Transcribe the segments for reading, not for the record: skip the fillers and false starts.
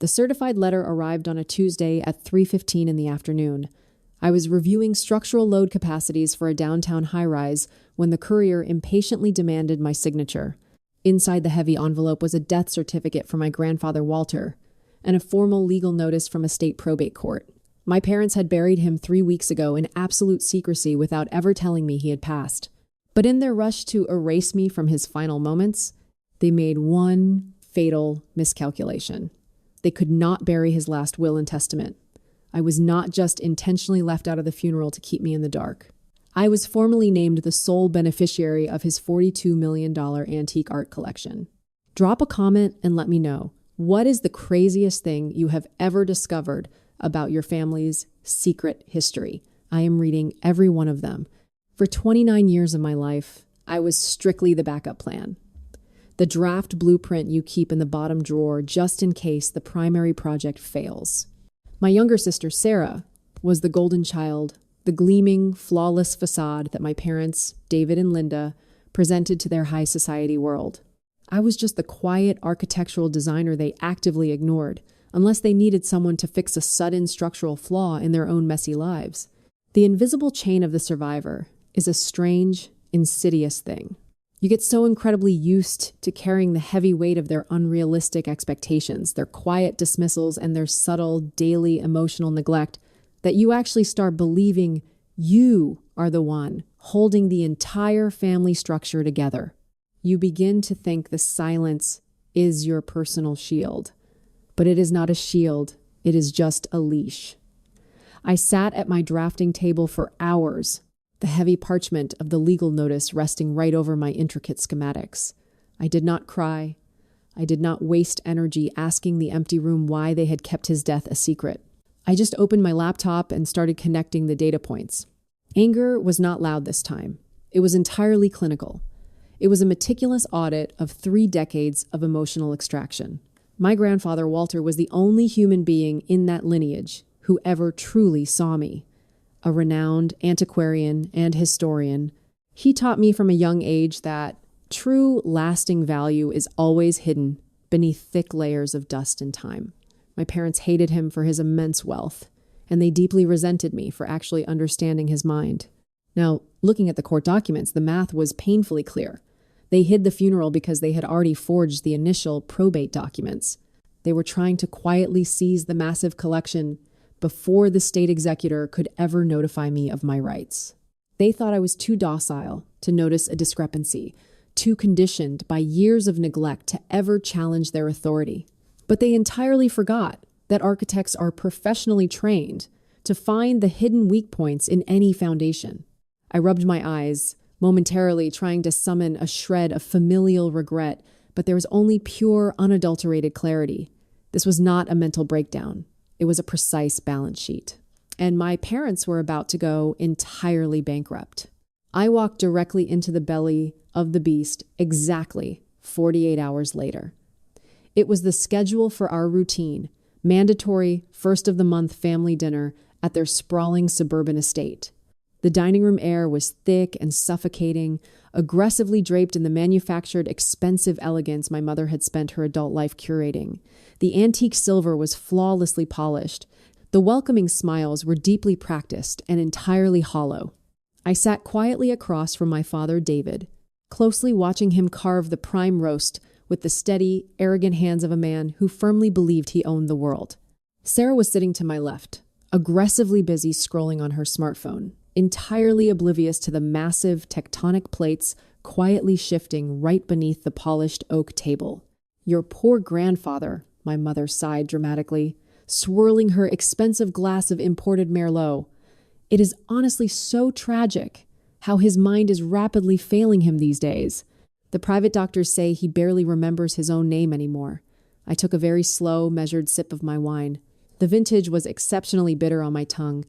The certified letter arrived on a Tuesday at 3:15 in the afternoon. I was reviewing structural load capacities for a downtown high-rise when the courier impatiently demanded my signature. Inside the heavy envelope was a death certificate for my grandfather Walter and a formal legal notice from a state probate court. My parents had buried him 3 weeks ago in absolute secrecy without ever telling me he had passed. But in their rush to erase me from his final moments, they made one fatal miscalculation. They could not bury his last will and testament. I was not just intentionally left out of the funeral to keep me in the dark. I was formally named the sole beneficiary of his $42 million antique art collection. Drop a comment and let me know, what is the craziest thing you have ever discovered about your family's secret history? I am reading every one of them. For 29 years of my life, I was strictly the backup plan. The draft blueprint you keep in the bottom drawer just in case the primary project fails. My younger sister, Sarah, was the golden child, the gleaming, flawless facade that my parents, David and Linda, presented to their high society world. I was just the quiet architectural designer they actively ignored, unless they needed someone to fix a sudden structural flaw in their own messy lives. The invisible chain of the survivor is a strange, insidious thing. You get so incredibly used to carrying the heavy weight of their unrealistic expectations, their quiet dismissals, and their subtle, daily emotional neglect that you actually start believing you are the one holding the entire family structure together. You begin to think the silence is your personal shield. But it is not a shield, it is just a leash. I sat at my drafting table for hours, the heavy parchment of the legal notice resting right over my intricate schematics. I did not cry. I did not waste energy asking the empty room why they had kept his death a secret. I just opened my laptop and started connecting the data points. Anger was not loud this time. It was entirely clinical. It was a meticulous audit of 3 decades of emotional extraction. My grandfather, Walter, was the only human being in that lineage who ever truly saw me. A renowned antiquarian and historian, he taught me from a young age that true lasting value is always hidden beneath thick layers of dust and time. My parents hated him for his immense wealth, and they deeply resented me for actually understanding his mind. Now, looking at the court documents, the math was painfully clear. They hid the funeral because they had already forged the initial probate documents. They were trying to quietly seize the massive collection before the state executor could ever notify me of my rights. They thought I was too docile to notice a discrepancy, too conditioned by years of neglect to ever challenge their authority. But they entirely forgot that architects are professionally trained to find the hidden weak points in any foundation. I rubbed my eyes, momentarily trying to summon a shred of familial regret, but there was only pure, unadulterated clarity. This was not a mental breakdown. It was a precise balance sheet. And my parents were about to go entirely bankrupt. I walked directly into the belly of the beast exactly 48 hours later. It was the schedule for our routine, mandatory first-of-the-month family dinner at their sprawling suburban estate. The dining room air was thick and suffocating, aggressively draped in the manufactured, expensive elegance my mother had spent her adult life curating. The antique silver was flawlessly polished. The welcoming smiles were deeply practiced and entirely hollow. I sat quietly across from my father, David, closely watching him carve the prime roast with the steady, arrogant hands of a man who firmly believed he owned the world. Sarah was sitting to my left, aggressively busy scrolling on her smartphone, entirely oblivious to the massive tectonic plates quietly shifting right beneath the polished oak table. Your poor grandfather, my mother sighed dramatically, swirling her expensive glass of imported Merlot. It is honestly so tragic how his mind is rapidly failing him these days. The private doctors say he barely remembers his own name anymore. I took a very slow, measured sip of my wine. The vintage was exceptionally bitter on my tongue,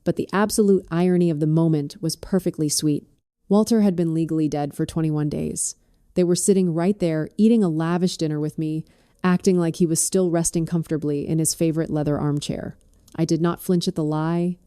but the absolute irony of the moment was perfectly sweet. Walter had been legally dead for 21 days. They were sitting right there, eating a lavish dinner with me, acting like he was still resting comfortably in his favorite leather armchair. I did not flinch at the lie.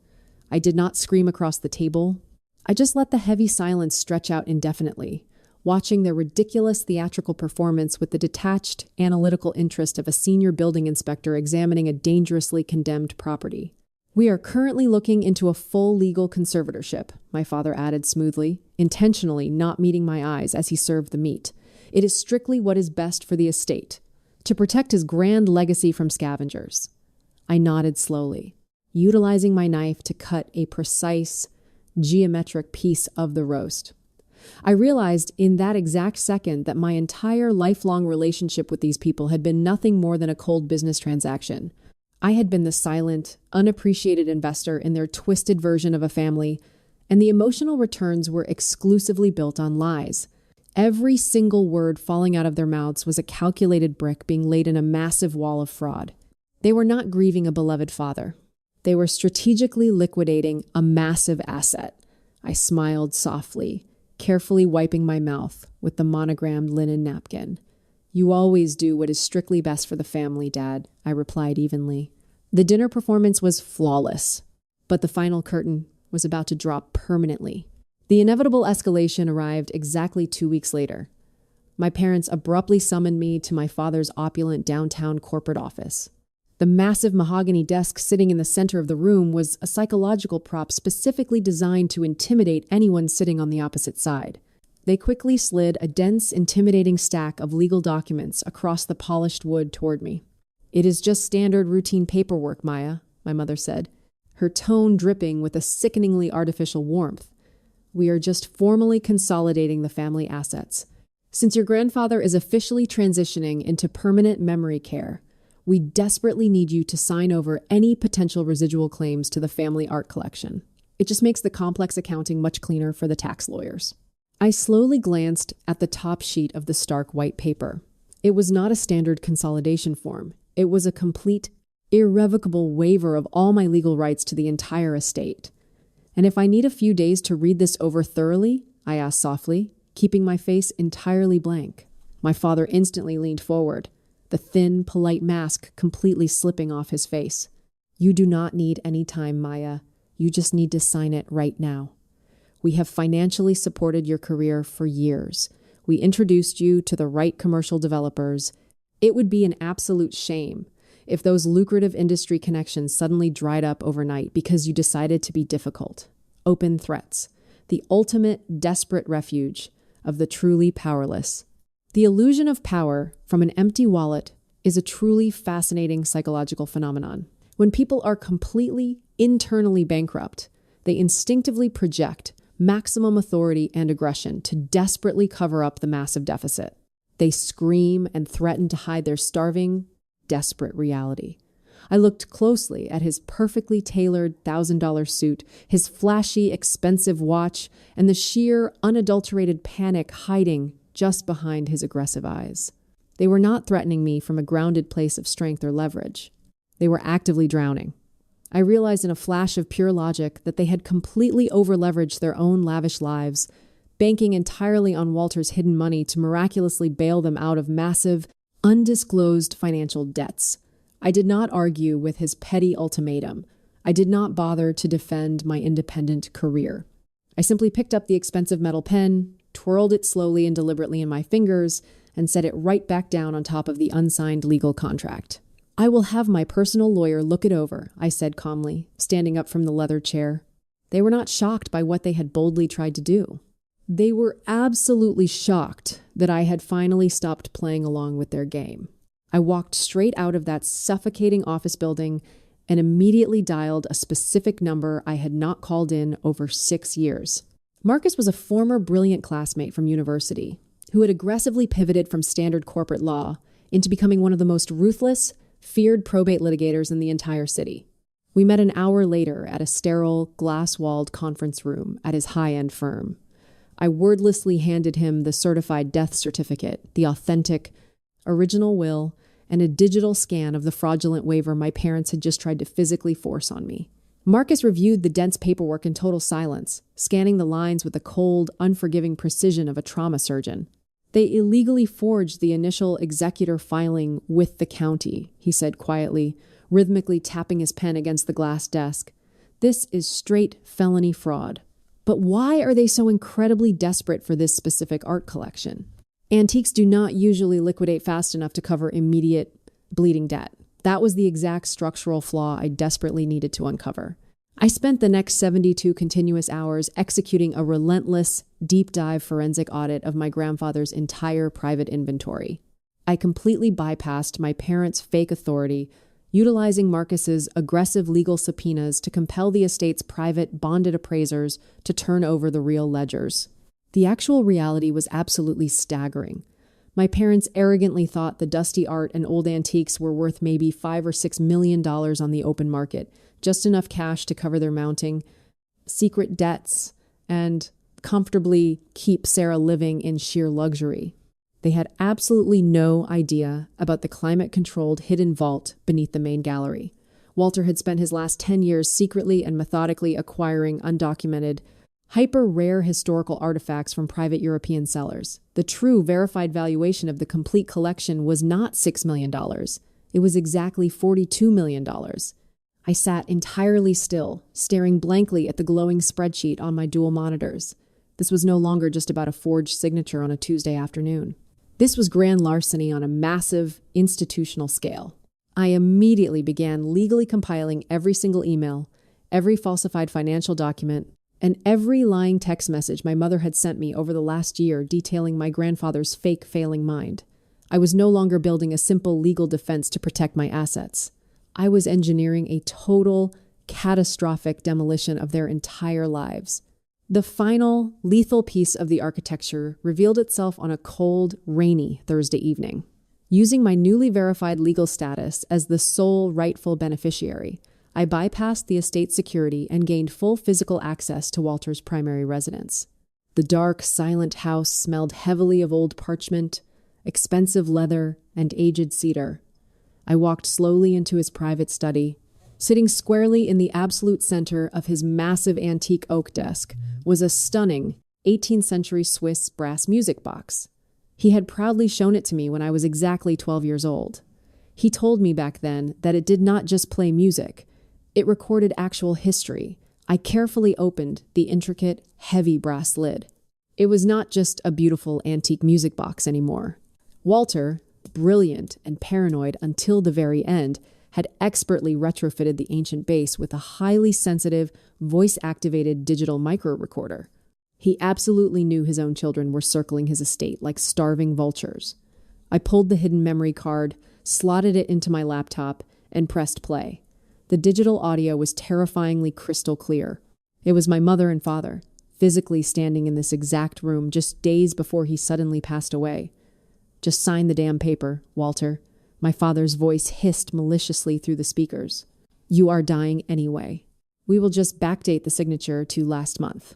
I did not scream across the table. I just let the heavy silence stretch out indefinitely, watching their ridiculous theatrical performance with the detached, analytical interest of a senior building inspector examining a dangerously condemned property. "We are currently looking into a full legal conservatorship," my father added smoothly, intentionally not meeting my eyes as he served the meat. "It is strictly what is best for the estate, to protect his grand legacy from scavengers." I nodded slowly, utilizing my knife to cut a precise, geometric piece of the roast. I realized in that exact second that my entire lifelong relationship with these people had been nothing more than a cold business transaction. I had been the silent, unappreciated investor in their twisted version of a family, and the emotional returns were exclusively built on lies. Every single word falling out of their mouths was a calculated brick being laid in a massive wall of fraud. They were not grieving a beloved father. They were strategically liquidating a massive asset. I smiled softly, carefully wiping my mouth with the monogrammed linen napkin. "You always do what is strictly best for the family, Dad," I replied evenly. The dinner performance was flawless, but the final curtain was about to drop permanently. The inevitable escalation arrived exactly 2 weeks later. My parents abruptly summoned me to my father's opulent downtown corporate office. The massive mahogany desk sitting in the center of the room was a psychological prop specifically designed to intimidate anyone sitting on the opposite side. They quickly slid a dense, intimidating stack of legal documents across the polished wood toward me. "It is just standard routine paperwork, Maya," my mother said, her tone dripping with a sickeningly artificial warmth. "We are just formally consolidating the family assets. Since your grandfather is officially transitioning into permanent memory care, we desperately need you to sign over any potential residual claims to the family art collection. It just makes the complex accounting much cleaner for the tax lawyers." I slowly glanced at the top sheet of the stark white paper. It was not a standard consolidation form. It was a complete, irrevocable waiver of all my legal rights to the entire estate. "And if I need a few days to read this over thoroughly?" I asked softly, keeping my face entirely blank. My father instantly leaned forward, the thin, polite mask completely slipping off his face. "You do not need any time, Maya. You just need to sign it right now. We have financially supported your career for years. We introduced you to the right commercial developers. It would be an absolute shame if those lucrative industry connections suddenly dried up overnight because you decided to be difficult. Open threats, the ultimate desperate refuge of the truly powerless." The illusion of power from an empty wallet is a truly fascinating psychological phenomenon. When people are completely internally bankrupt, they instinctively project maximum authority and aggression to desperately cover up the massive deficit. They scream and threaten to hide their starving, desperate reality. I looked closely at his perfectly tailored $1,000 suit, his flashy, expensive watch, and the sheer, unadulterated panic hiding just behind his aggressive eyes. They were not threatening me from a grounded place of strength or leverage. They were actively drowning. I realized in a flash of pure logic that they had completely over-leveraged their own lavish lives, banking entirely on Walter's hidden money to miraculously bail them out of massive, undisclosed financial debts. I did not argue with his petty ultimatum. I did not bother to defend my independent career. I simply picked up the expensive metal pen, twirled it slowly and deliberately in my fingers, and set it right back down on top of the unsigned legal contract. "I will have my personal lawyer look it over," I said calmly, standing up from the leather chair. They were not shocked by what they had boldly tried to do. They were absolutely shocked that I had finally stopped playing along with their game. I walked straight out of that suffocating office building and immediately dialed a specific number I had not called in over 6 years. Marcus was a former brilliant classmate from university who had aggressively pivoted from standard corporate law into becoming one of the most ruthless, feared probate litigators in the entire city. We met an hour later at a sterile, glass-walled conference room at his high-end firm. I wordlessly handed him the certified death certificate, the authentic, original will, and a digital scan of the fraudulent waiver my parents had just tried to physically force on me. Marcus reviewed the dense paperwork in total silence, scanning the lines with the cold, unforgiving precision of a trauma surgeon. "They illegally forged the initial executor filing with the county," he said quietly, rhythmically tapping his pen against the glass desk. "This is straight felony fraud. But why are they so incredibly desperate for this specific art collection? Antiques do not usually liquidate fast enough to cover immediate bleeding debt. That was the exact structural flaw I desperately needed to uncover. I spent the next 72 continuous hours executing a relentless, deep dive forensic audit of my grandfather's entire private inventory. I completely bypassed my parents' fake authority, utilizing Marcus's aggressive legal subpoenas to compel the estate's private bonded appraisers to turn over the real ledgers. The actual reality was absolutely staggering. My parents arrogantly thought the dusty art and old antiques were worth maybe $5 or $6 million on the open market, just enough cash to cover their mounting secret debts and comfortably keep Sarah living in sheer luxury. They had absolutely no idea about the climate-controlled hidden vault beneath the main gallery. Walter had spent his last 10 years secretly and methodically acquiring undocumented, hyper-rare historical artifacts from private European sellers. The true verified valuation of the complete collection was not $6 million. It was exactly $42 million. I sat entirely still, staring blankly at the glowing spreadsheet on my dual monitors. This was no longer just about a forged signature on a Tuesday afternoon. This was grand larceny on a massive, institutional scale. I immediately began legally compiling every single email, every falsified financial document, and every lying text message my mother had sent me over the last year detailing my grandfather's fake failing mind. I was no longer building a simple legal defense to protect my assets. I was engineering a total, catastrophic demolition of their entire lives. The final, lethal piece of the architecture revealed itself on a cold, rainy Thursday evening. Using my newly verified legal status as the sole rightful beneficiary, I bypassed the estate security and gained full physical access to Walter's primary residence. The dark, silent house smelled heavily of old parchment, expensive leather, and aged cedar. I walked slowly into his private study. Sitting squarely in the absolute center of his massive antique oak desk was a stunning 18th century Swiss brass music box. He had proudly shown it to me when I was exactly 12 years old. He told me back then that it did not just play music, it recorded actual history. I carefully opened the intricate, heavy brass lid. It was not just a beautiful antique music box anymore. Walter, brilliant and paranoid until the very end, had expertly retrofitted the ancient base with a highly sensitive, voice-activated digital micro-recorder. He absolutely knew his own children were circling his estate like starving vultures. I pulled the hidden memory card, slotted it into my laptop, and pressed play. The digital audio was terrifyingly crystal clear. It was my mother and father, physically standing in this exact room just days before he suddenly passed away. "Just sign the damn paper, Walter." My father's voice hissed maliciously through the speakers. "You are dying anyway. We will just backdate the signature to last month.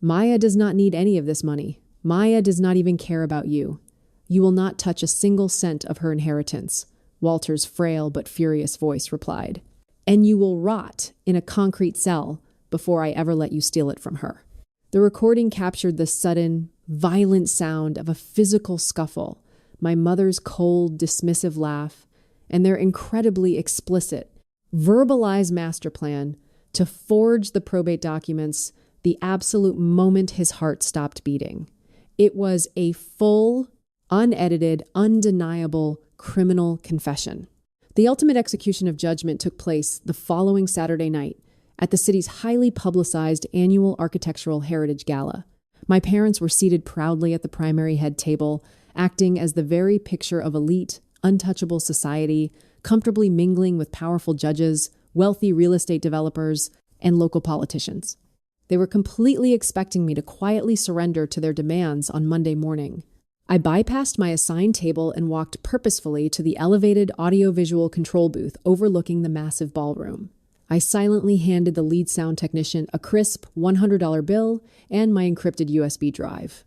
Maya does not need any of this money. Maya does not even care about you. You will not touch a single cent of her inheritance," Walter's frail but furious voice replied. "And you will rot in a concrete cell before I ever let you steal it from her." The recording captured the sudden, violent sound of a physical scuffle, my mother's cold, dismissive laugh, and their incredibly explicit, verbalized master plan to forge the probate documents the absolute moment his heart stopped beating. It was a full, unedited, undeniable criminal confession. The ultimate execution of judgment took place the following Saturday night at the city's highly publicized annual Architectural Heritage Gala. My parents were seated proudly at the primary head table, acting as the very picture of elite, untouchable society, comfortably mingling with powerful judges, wealthy real estate developers, and local politicians. They were completely expecting me to quietly surrender to their demands on Monday morning. I bypassed my assigned table and walked purposefully to the elevated audiovisual control booth overlooking the massive ballroom. I silently handed the lead sound technician a crisp $100 bill and my encrypted USB drive.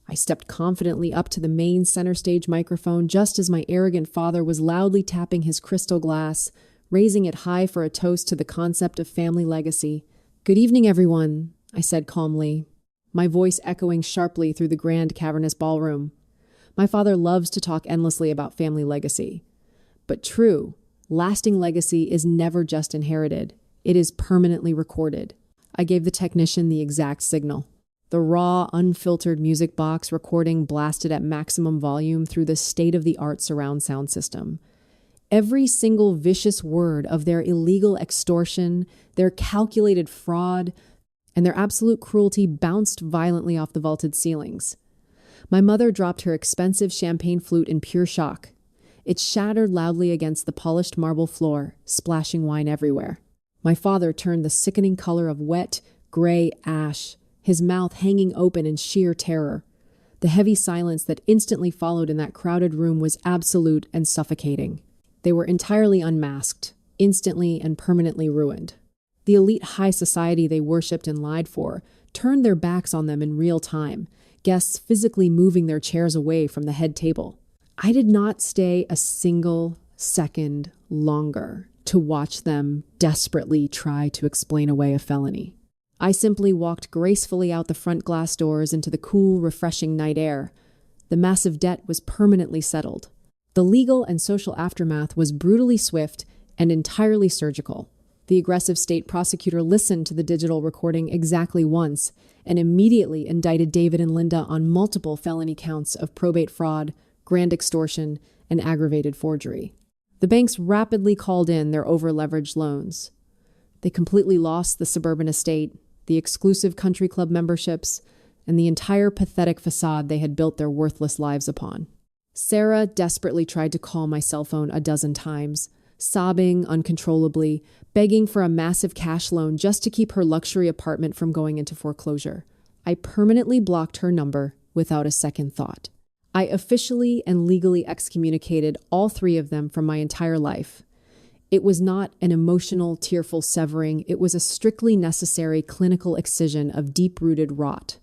I stepped confidently up to the main center stage microphone just as my arrogant father was loudly tapping his crystal glass, raising it high for a toast to the concept of family legacy. "Good evening, everyone," I said calmly, my voice echoing sharply through the grand cavernous ballroom. My father loves to talk endlessly about family legacy. But true, lasting legacy is never just inherited. It is permanently recorded. I gave the technician the exact signal. The raw, unfiltered music box recording blasted at maximum volume through the state-of-the-art surround sound system. Every single vicious word of their illegal extortion, their calculated fraud, and their absolute cruelty bounced violently off the vaulted ceilings. My mother dropped her expensive champagne flute in pure shock. It shattered loudly against the polished marble floor, splashing wine everywhere. My father turned the sickening color of wet, gray ash, his mouth hanging open in sheer terror. The heavy silence that instantly followed in that crowded room was absolute and suffocating. They were entirely unmasked, instantly and permanently ruined. The elite high society they worshipped and lied for turned their backs on them in real time, guests physically moving their chairs away from the head table. I did not stay a single second longer to watch them desperately try to explain away a felony. I simply walked gracefully out the front glass doors into the cool, refreshing night air. The massive debt was permanently settled. The legal and social aftermath was brutally swift and entirely surgical. The aggressive state prosecutor listened to the digital recording exactly once and immediately indicted David and Linda on multiple felony counts of probate fraud, grand extortion, and aggravated forgery. The banks rapidly called in their over-leveraged loans. They completely lost the suburban estate, the exclusive country club memberships, and the entire pathetic facade they had built their worthless lives upon. Sarah desperately tried to call my cell phone a dozen times, sobbing uncontrollably, begging for a massive cash loan just to keep her luxury apartment from going into foreclosure. I permanently blocked her number without a second thought. I officially and legally excommunicated all three of them from my entire life. It was not an emotional, tearful severing. It was a strictly necessary clinical excision of deep-rooted rot.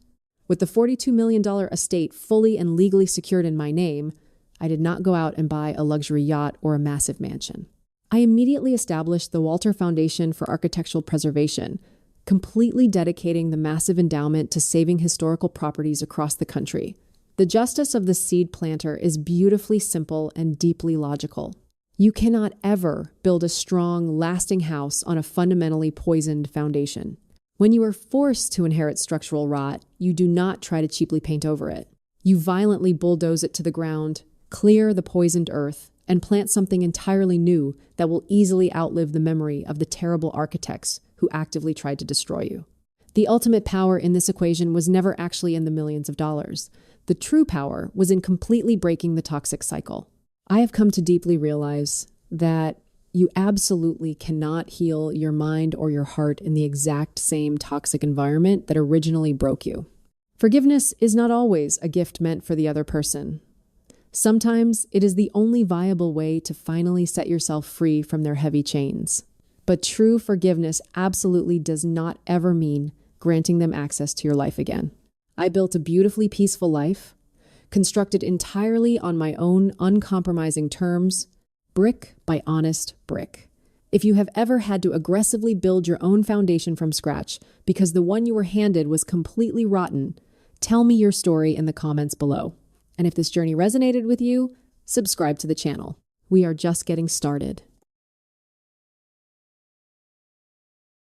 With the $42 million estate fully and legally secured in my name, I did not go out and buy a luxury yacht or a massive mansion. I immediately established the Walter Foundation for Architectural Preservation, completely dedicating the massive endowment to saving historical properties across the country. The justice of the seed planter is beautifully simple and deeply logical. You cannot ever build a strong, lasting house on a fundamentally poisoned foundation. When you are forced to inherit structural rot, you do not try to cheaply paint over it. You violently bulldoze it to the ground, clear the poisoned earth, and plant something entirely new that will easily outlive the memory of the terrible architects who actively tried to destroy you. The ultimate power in this equation was never actually in the millions of dollars. The true power was in completely breaking the toxic cycle. I have come to deeply realize that you absolutely cannot heal your mind or your heart in the exact same toxic environment that originally broke you. Forgiveness is not always a gift meant for the other person. Sometimes it is the only viable way to finally set yourself free from their heavy chains. But true forgiveness absolutely does not ever mean granting them access to your life again. I built a beautifully peaceful life, constructed entirely on my own uncompromising terms, brick by honest brick. If you have ever had to aggressively build your own foundation from scratch because the one you were handed was completely rotten, tell me your story in the comments below. And if this journey resonated with you, subscribe to the channel. We are just getting started.